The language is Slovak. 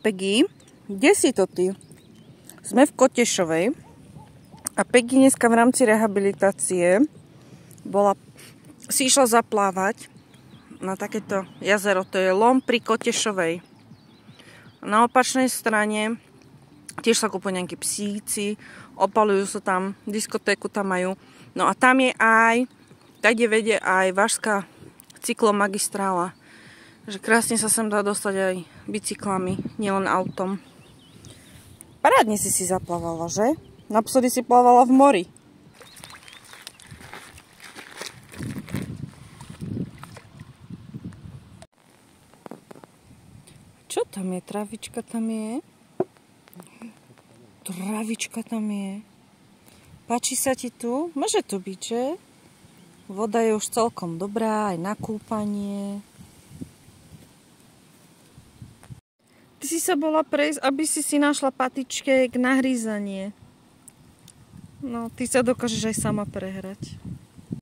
Peggy, kde si to ty? Sme v Kotešovej a Peggy dneska v rámci rehabilitácie si išla zaplávať na takéto jazero, to je Lom pri Kotešovej. Na opačnej strane tiež sa kúpujú nejakí psíci, opalujú sa tam, diskotéku tam majú. No a tam je aj, tak kde vedie aj Vážska cyklomagistrála. Že krásne sa sem dá dostať aj bicyklami, nielen autom. Parádne si zaplávala, že? Naposledy si plávala v mori. Čo tam je? Travička tam je? Travička tam je. Páči sa ti tu? Môže tu byť, že? Voda je už celkom dobrá, aj na kúpanie. Ty si sa bola prejsť, aby si našla patičke na hrízanie. No, ty sa dokážeš aj sama prehrať.